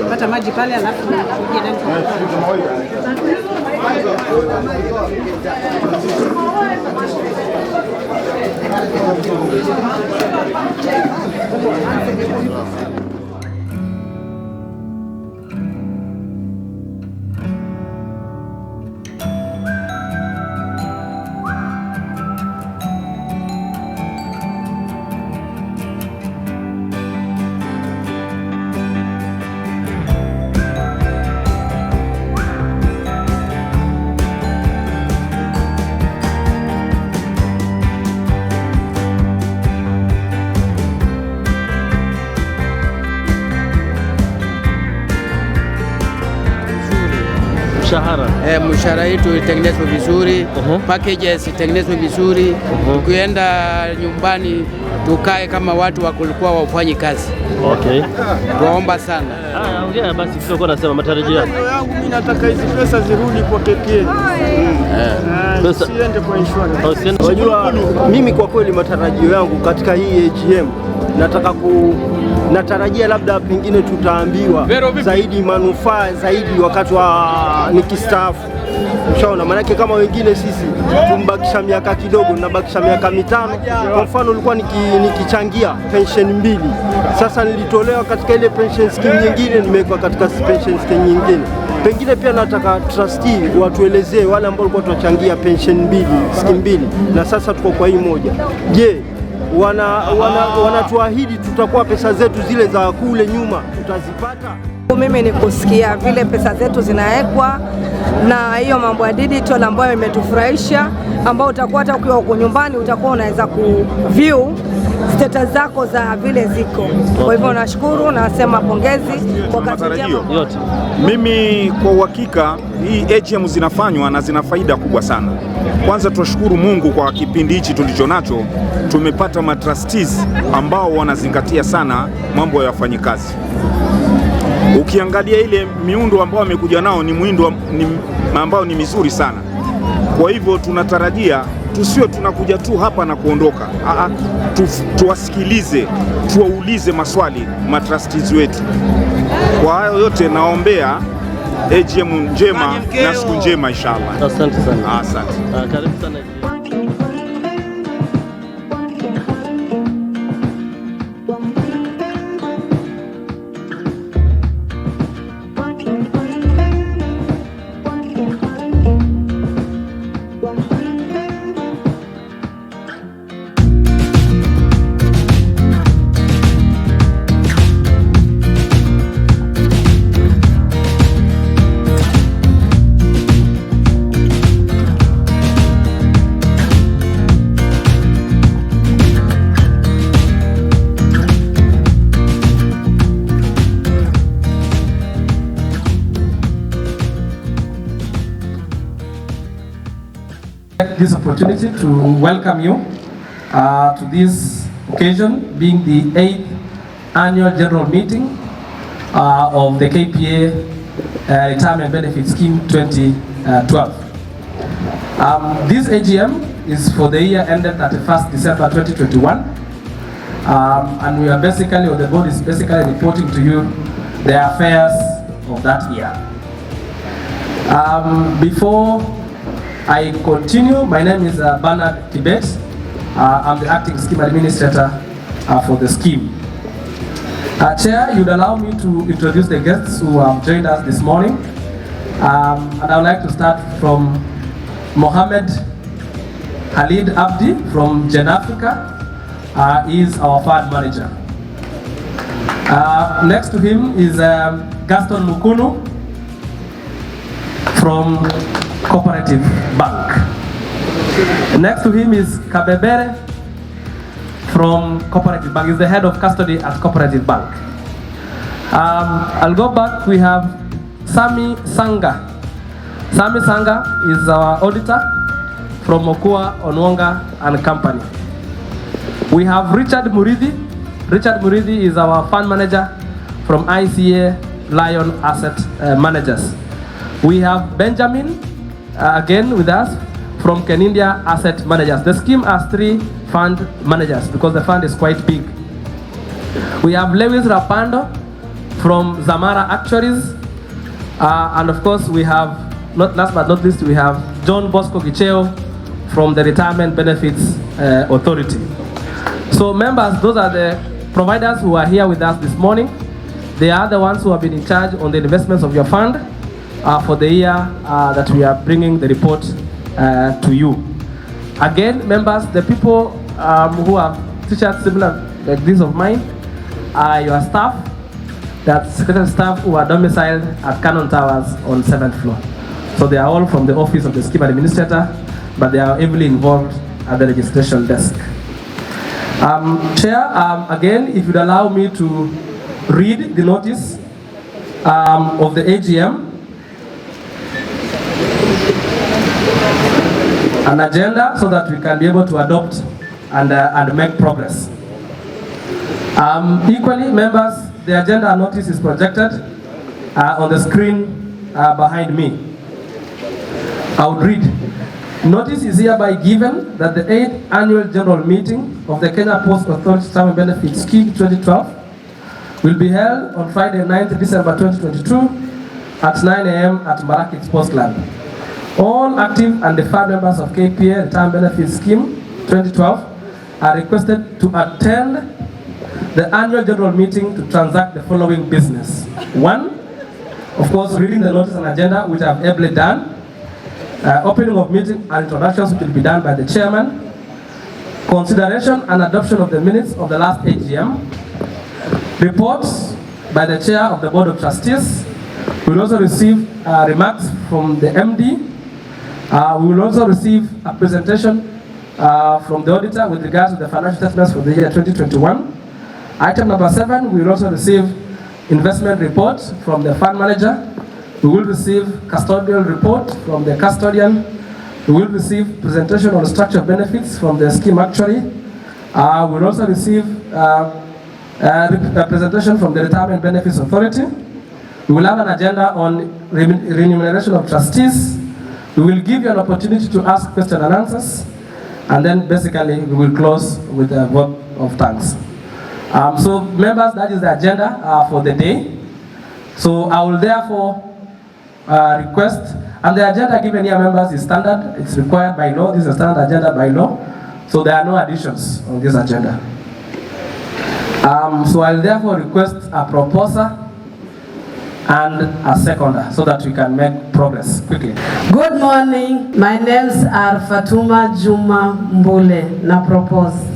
Pata maji pale alafu uje ndani. Mshahara yetu itengenezwe vizuri, packages itengenezwe vizuri. Ukienda nyumbani tukae kama watu wakulikuwa wafanye kazi. Okay. Tuomba sana. Ongea basi kidogo, nasema matarajio yangu. Mimi nataka hizi pesa zirudi kwa KPA. Pesa siende kwa insurance. Unajua mimi kwa kweli matarajio yangu katika hii AGM natarajia labda pengine tutaambiwa zaidi manufaa zaidi wakati wa nikistaafu. Ushaona, maanake kama wengine sisi tumbakisha miaka kidogo, nabakisha miaka 5. Kwa mfano nilikuwa nikichangia pension 2, sasa nilitolewa katika ile pension scheme nyingine, nimewekwa katika pension scheme nyingine. Pengine pia nataka trustee watuelezee wale ambao walikuwa tunachangia pension 2, scheme 2, na sasa tuko kwa hii moja. Je, wanatuahidi tutakuwa pesa zetu zile za kule nyuma tutazipata? Mimi ni kusikia vile pesa zetu zinawekwa na hiyo mambo ya digital ambayo imetufurahisha, ambao utakuwa hata ukiwa uko nyumbani utakuwa unaweza kuview status zako za vile ziko. Kwa hivyo nashukuru na nasema pongezi kwa kazi yote. Mimi kwa uhakika hii AGM zinafanywa na zina faida kubwa sana. Kwanza tunashukuru Mungu kwa kipindi hichi tulichonacho, tumepata matrustees ambao wanazingatia sana mambo ya wafanyikazi. Ukiangalia ile miundo ambao wamekuja nao ni miundo ambao ni mizuri sana. Kwa hivyo tunatarajia tusiwe tunakuja tu hapa na kuondoka. Tuwasikilize, tuwaulize maswali matrustees wetu. Kwa hayo yote naombea AGM njema na siku njema inshallah. Asante sana. Asante. Karibu sana. This opportunity to welcome you to this occasion, being the 8th annual general meeting of the KPA Retirement Benefit Scheme 2012. This AGM is for the year ended 31st December 2021, and we are basically, or the board is basically reporting to you the affairs of that year. Before I continue, my name is Bernard Tibet. I'm the acting scheme administrator for the scheme. Chair, you'd allow me to introduce the guests who have joined us this morning. And I would like to start from Mohammed Khalid Abdi from Gen Africa. He is our fund manager. Next to him is Gaston Mukunu from Cooperative Bank. Next to him is Kabebere from Cooperative Bank. He's the head of custody at Cooperative Bank. I'll go back. We have Sami Sanga. Sami Sanga is our auditor from Mokua Onwonga and Company. We have Richard Muridi. Richard Muridi is our fund manager from ICA Lion Asset Managers. We have Benjamin again with us from Kenindia Asset Managers. The scheme has 3 fund managers because the fund is quite big. We have Lewis Rapando from Zamara Actuaries, and of course we have, not last but not least, we have John Bosco Gicheo from the Retirement Benefits Authority. So members, those are the providers who are here with us this morning. They are the ones who have been in charge on the investments of your fund for the year that we are bringing the report to you. Again, members, the people who have t-shirts similar like this of mine are your staff, that's secretary staff who are domiciled at Cannon Towers on 7th floor. So they are all from the office of the scheme administrator, but they are heavily involved at the registration desk. Chair, again, if you'd allow me to read the notice of the AGM, an agenda so that we can be able to adopt and make progress. Equally, members, the agenda notice is projected on the screen behind me. I would read. Notice is hereby given that the 8th Annual General Meeting of the Kenya Post Authority Retirement Benefit Scheme 2012 will be held on Friday, 9th December 2022 at 9 a.m. at Mbaraki Sports Club. All active and deferred members of KPA Retirement Benefit Scheme 2012 are requested to attend the Annual General Meeting to transact the following business. 1, of course, reading the notice and agenda, which I've ably done. Opening of meeting and introductions, which will be done by the chairman. Consideration and adoption of the minutes of the last AGM. Reports by the chair of the Board of Trustees. We will also receive remarks from the MD. We will also receive a presentation from the auditor with regards to the financial statements for the year 2021. Item number 7, we will also receive investment reports from the fund manager. We will receive custodial report from the custodian. We will receive presentation on structure of benefits from the scheme actuary. We will also receive a presentation from the Retirement Benefits Authority. We will have an agenda on remuneration of trustees. We will give you an opportunity to ask questions and answers. And then basically we will close with a vote of thanks. So members, that is the agenda for the day. So I will therefore request, and the agenda given here, members, is standard. It's required by law. This is a standard agenda by law. So there are no additions on this agenda. So I'll therefore request a proposer and a seconder so that we can make progress quickly. Good morning. My names are Fatuma Juma Mbule. Na propose.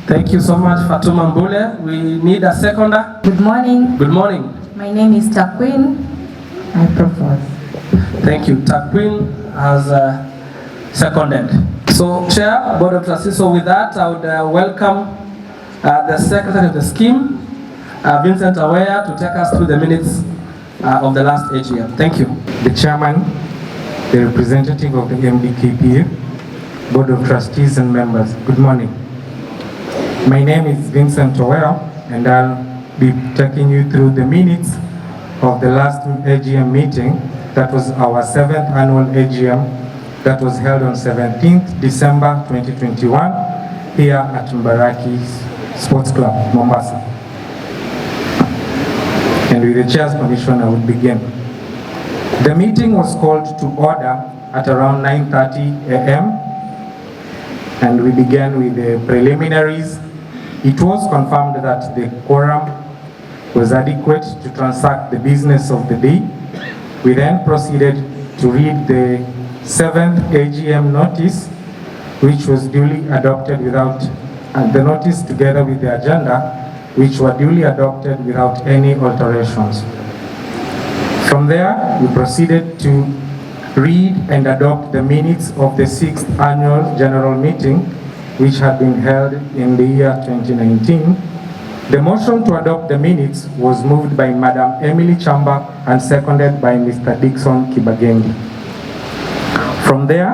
Thank you so much, Fatuma Mbule. We need a seconder. Good morning. Good morning. My name is Takwin. I propose. Thank you. Takwin has seconded. So, Chair, Board of Trustees, so with that, I would welcome the Secretary of the scheme, Vincent Awea, to take us through the minutes of the last AGM. Thank you. The Chairman, the representative of the MDKPA, Board of Trustees and members, good morning. My name is Vincent Awea, and I'll be taking you through the minutes of the last AGM meeting. That was our 7th annual AGM that was held on 17th December 2021 here at Mbaraki Sports Club, Mombasa. And with the chair's permission, I would begin. The meeting was called to order at around 9:30 a.m. and we began with the preliminaries. It was confirmed that the quorum was adequate to transact the business of the day. We then proceeded to read the 7th AGM notice, which was duly adopted without, and the notice together with the agenda, which were duly adopted without any alterations. From there, we proceeded to read and adopt the minutes of the 6th Annual General Meeting, which had been held in the year 2019. The motion to adopt the minutes was moved by Madam Emily Chamba and seconded by Mr. Dickson Kibagendi. From there,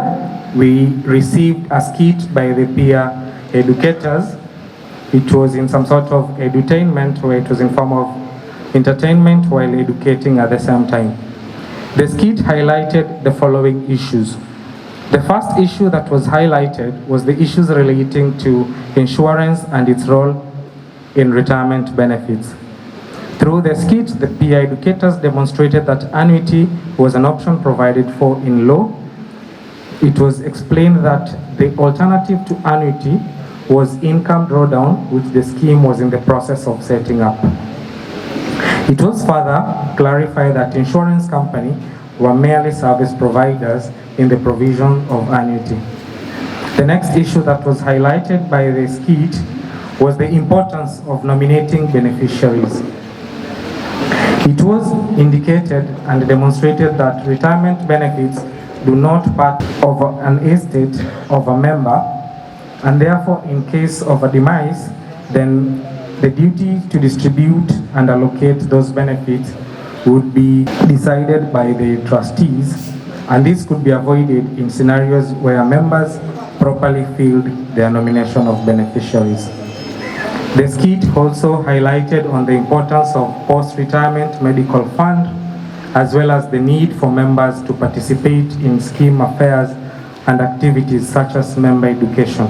we received a skit by the peer educators. It was in some sort of edutainment, where it was in form of entertainment while educating at the same time. The skit highlighted the following issues. The first issue that was highlighted was the issues relating to insurance and its role in retirement benefits. Through the skit, the peer educators demonstrated that annuity was an option provided for in law. It was explained that the alternative to annuity was income drawdown, which the scheme was in the process of setting up. It was further clarified that insurance companies were merely service providers in the provision of annuity. The next issue that was highlighted by the skit was the importance of nominating beneficiaries. It was indicated and demonstrated that retirement benefits do not part of an estate of a member, and therefore in case of a demise, then the duty to distribute and allocate those benefits would be decided by the trustees, and this could be avoided in scenarios where members properly filled their nomination of beneficiaries. The skit also highlighted on the importance of post-retirement medical fund, as well as the need for members to participate in scheme affairs and activities such as member education.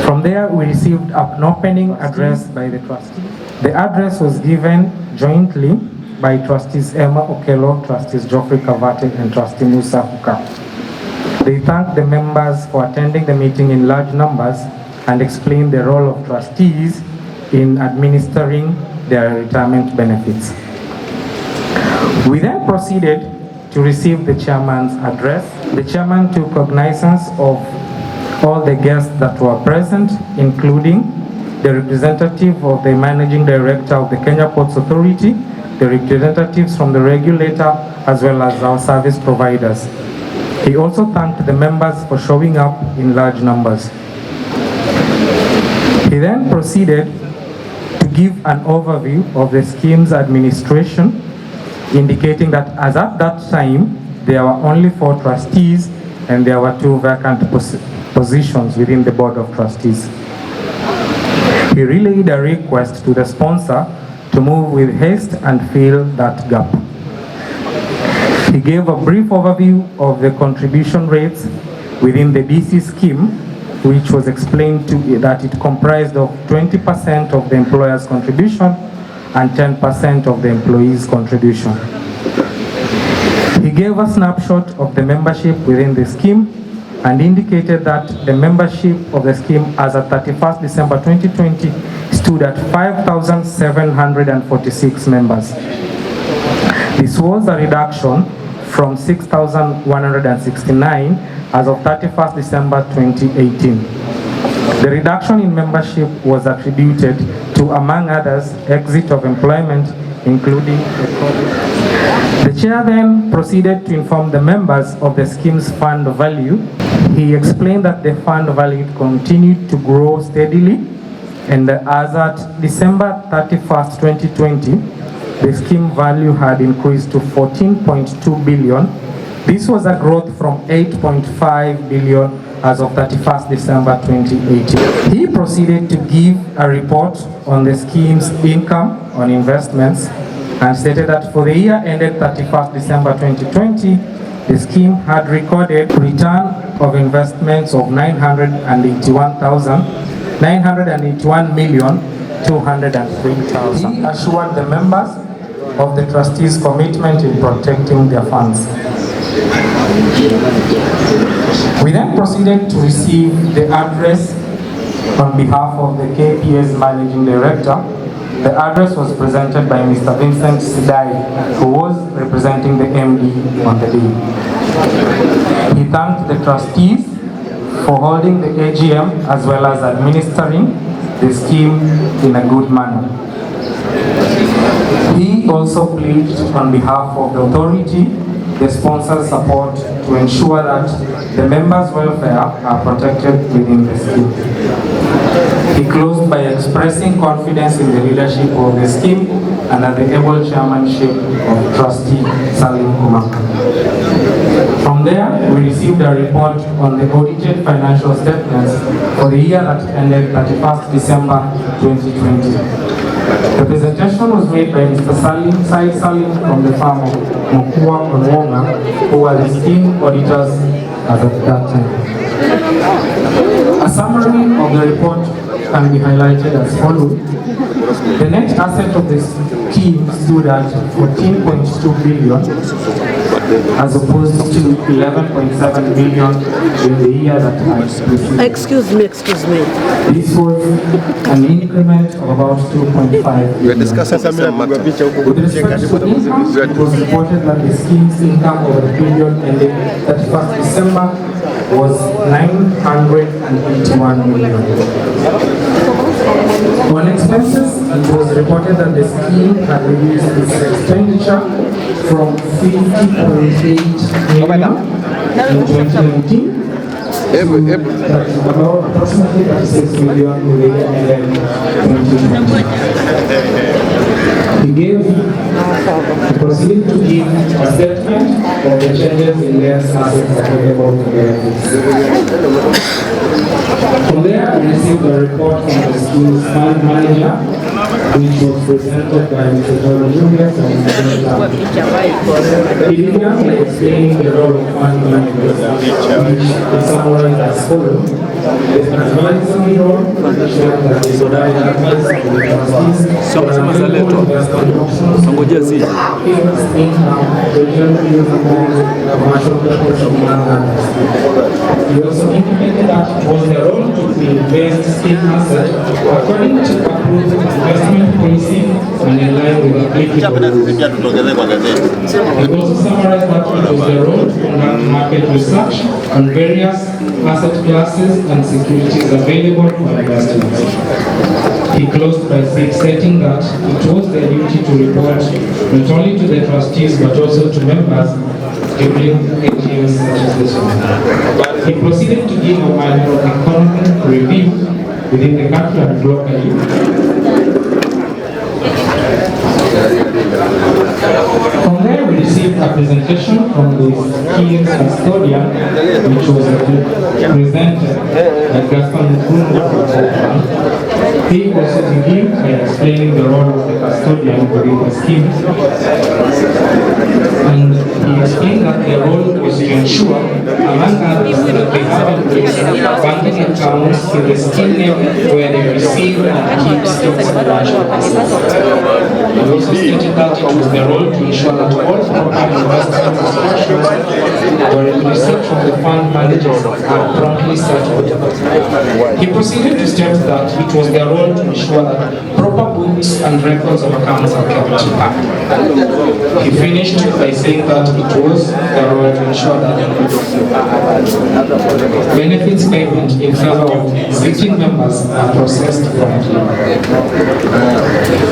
From there, we received an opening address by the trustees. The address was given jointly by Trustees Emma Okello, Trustees Geoffrey Kavate, and Trustee Musa Huka. They thanked the members for attending the meeting in large numbers and explained the role of trustees in administering their retirement benefits. We then proceeded to receive the chairman's address. The chairman took cognizance of all the guests that were present, including the representative of the managing director of the Kenya Ports Authority, the representatives from the regulator, as well as our service providers. He also thanked the members for showing up in large numbers. He then proceeded to give an overview of the scheme's administration, indicating that as at that time, there were only 4 trustees and there were 2 vacant positions within the Board of Trustees. He relayed a request to the sponsor to move with haste and fill that gap. He gave a brief overview of the contribution rates within the DC scheme, which was explained to that it comprised of 20% of the employer's contribution and 10% of the employee's contribution. He gave a snapshot of the membership within the scheme and indicated that the membership of the scheme as of 31st December 2020 stood at 5,746 members. This was a reduction from 6,169 as of 31st December 2018. The reduction in membership was attributed to, among others, exit of employment, including the chair then proceeded to inform the members of the scheme's fund value. He explained that the fund value continued to grow steadily, and as at December 31st, 2020, the scheme value had increased to 14.2 billion. This was a growth from 8.5 billion as of 31st December 2018. He proceeded to give a report on the scheme's income on investments and stated that for the year ended 31st December 2020, the scheme had recorded return of investments of 981,203,000. He assured the members of the trustees' commitment in protecting their funds. We then proceeded to receive the address on behalf of the KPA's Managing Director. The address was presented by Mr. Vincent Sidai, who was representing the MD on the day. He thanked the trustees for holding the AGM as well as administering the scheme in a good manner. He also pledged on behalf of the authority the sponsor's support to ensure that the members' welfare are protected within the scheme. He closed by expressing confidence in the leadership of the scheme and at the able chairmanship of Trustee Salim Kumaka. From there, we received a report on the audited financial statements for the year that ended 31st December 2020. The presentation was made by Mr. Said Salim from the firm of Mukua Onwonga, who are the scheme auditors as of that time. A summary of the report can be highlighted as follows. The net asset of the scheme stood at 14.2 billion as opposed to 11.7 billion in the year that I Excuse me. This was an increment of about 2.5 billion. With respect to income, it was reported that the scheme's income over the period ending 31st December was 981 million. On expenses, it was reported that the scheme had reduced its expenditure from 50.8 million in 2019 to about approximately 36 million in the year ended 2020. He proceeded to give a statement of the changes in their assets available to benefits. From there, we received a report from the school's fund manager, which was presented by Mr. John Julius and Mr. Lam. He began by explaining the role of fund managers, which is summarized as follows. The advisory role, ensuring that they provide advice to the trustees on available investment options, fixed income, regional use bonds, commercial purpose, among others. He also indicated that it was their role to invest state assets according to approved investment policy and in line with applicable rules. He also summarized that it was their role to conduct market research on various asset classes and securities available for investment. He closed by stating that it was their duty to report not only to the trustees but also to members during AGMs such as this one. He proceeded to give a macroeconomic review within the country and locally. From there, we received a presentation from the scheme's custodian, which was presented by Gaston Nkungu. He also began by explaining the role of the custodian within the scheme. And he explained that their role was to ensure, among others, that they have in place banking accounts in the scheme name where they receive and keep stocks and financial assets. He also stated that it was their role to ensure that all proper investment instructions were received from the fund managers are promptly settled. He proceeded to state that it was their role to ensure that proper books and records of accounts are kept. He finished by saying that it was their role to ensure that benefits payment in favor of existing members are processed promptly.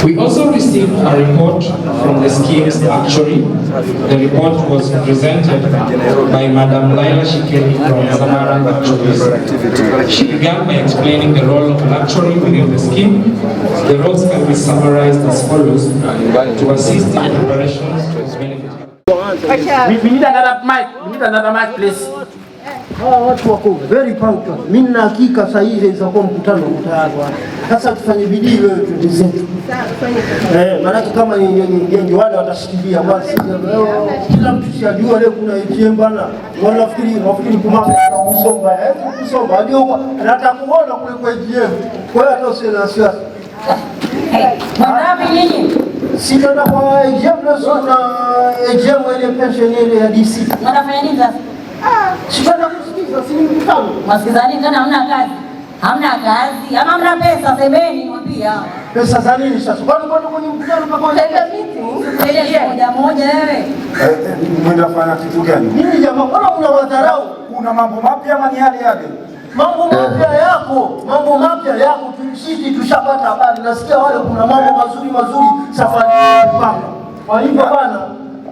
We also received a report from the scheme's actuary. The report was presented by Madam Laila Shikeli from Samara Actuaries. She began by explaining the role of an actuary within the scheme. The roles can be summarized as follows: to assist in preparations to its benefit. We need another mic. We need another mic, please. Hawa watu wako very punctual. Mimi na hakika saa hizi itakuwa mkutano tayari. Sasa tufanye bidii wewe tuzetu. Maana kama ni wale watashikilia basi kila mtu sijua leo kuna ATM bana. Wanafikiri kumama kusomba ndio anataka kuona kule kwa ATM. Kwa hiyo hata usiwe na wasiwasi. Mwanadamu nyinyi sio na kwa ATM na ATM ile pension ile ya DC. Mnafanya nini sasa? Sipenda kusikiza, si mkutano. Masikiza nini tena, hamna kazi? Hamna kazi, ama hamna pesa, semeni mwambia. Pesa za nini sasa? Kwani kwenye mkutano pamoja na meeting? Ile moja wewe. Mwenda fanya kitu gani? Nini jamaa, mbona unawadharau? Kuna mambo mapya ama ni yale? Mambo mapya yako, sisi tushapata habari. Nasikia wale kuna mambo mazuri safari kupanga. Kwa hivyo bana,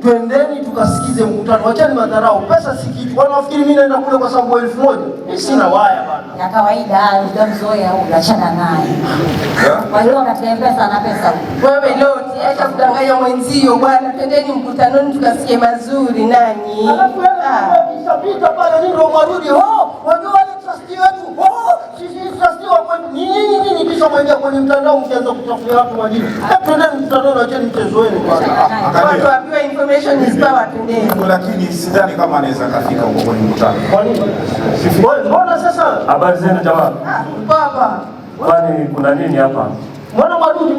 twendeni tukasikize mkutano. Wachani madharau. Pesa si kitu. Wanafikiri mimi naenda kule kwa sababu 1000. Mimi sina waya bana. Ya kawaida unamzoea au unachana naye. Kwa hiyo katika pesa na pesa. Wewe loti acha kudanganya mwenzio bwana. Twendeni mkutanoni tukasikie mazuri nani. Alafu kisha pale ndio marudi. Wajua wale trustee wetu. Sisi trustee wa kwetu. Nini kisha mwendea kwenye mtandao mkianza kutafuta watu majina. Twendeni mkutano na cheni mchezo wenu bwana. Watu waambiwe information is power today. Lakini sidhani kama anaweza kafika huko kwenye mkutano. Kwa nini? Mbona sasa? Habari zenu jamaa. Baba. Kwani kuna nini hapa? Mbona madudu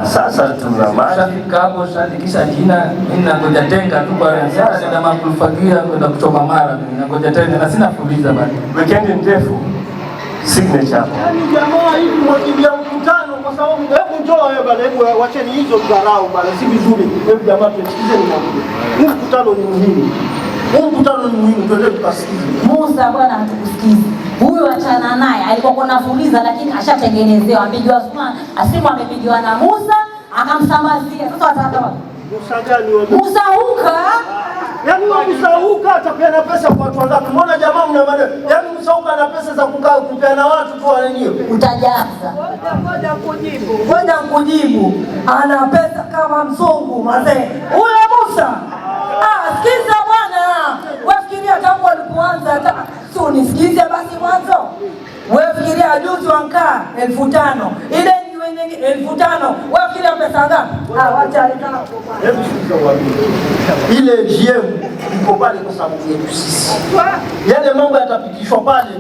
Sasa tuna Shafika hapo shaandikisha jina, mimi nangoja tenga tu kwa sasa nenda makufagia kwenda kuchoma mara, mimi nangoja tenga na sina fuliza bado. Weekend ndefu. Signature. Yaani jamaa hivi mwakimbia mkutano kwa sababu hebu njoo wewe bana, hebu wacheni hizo dharau bana, si vizuri. Hebu jamaa tusikize ni mambo. Huu mkutano ni muhimu. Huu mkutano ni muhimu, twende tukasikize. Musa bwana hatukusikizi. Huyu achana naye, alikuwa kuna fuliza lakini ashatengenezewa. Amepigiwa Osman, asimu amepigiwa na Musa, akamsambazia. Sasa wataka wapi? Musa gani wewe? Musa huka. Yaani Musa huka atapeana pesa kwa watu wangapi? Mbona jamaa mna maneno? Yaani Musa huka ana pesa za kukaa kupeana watu tu wenyewe. Utajaza. Ngoja kujibu. Ana pesa kama mzungu mazee. Huyo Musa. Sikiza bwana. Wewe fikiria tangu alipoanza hata si unisikize basi mwanzo. Wewe fikiria juzi wankaa 1500. Ile nyingine 1500. Wewe fikiria pesa ngapi? Wacha alikana. Hebu sikiza wapi. Ile GM iko pale kwa sababu yetu sisi. Yale mambo yatapitishwa pale.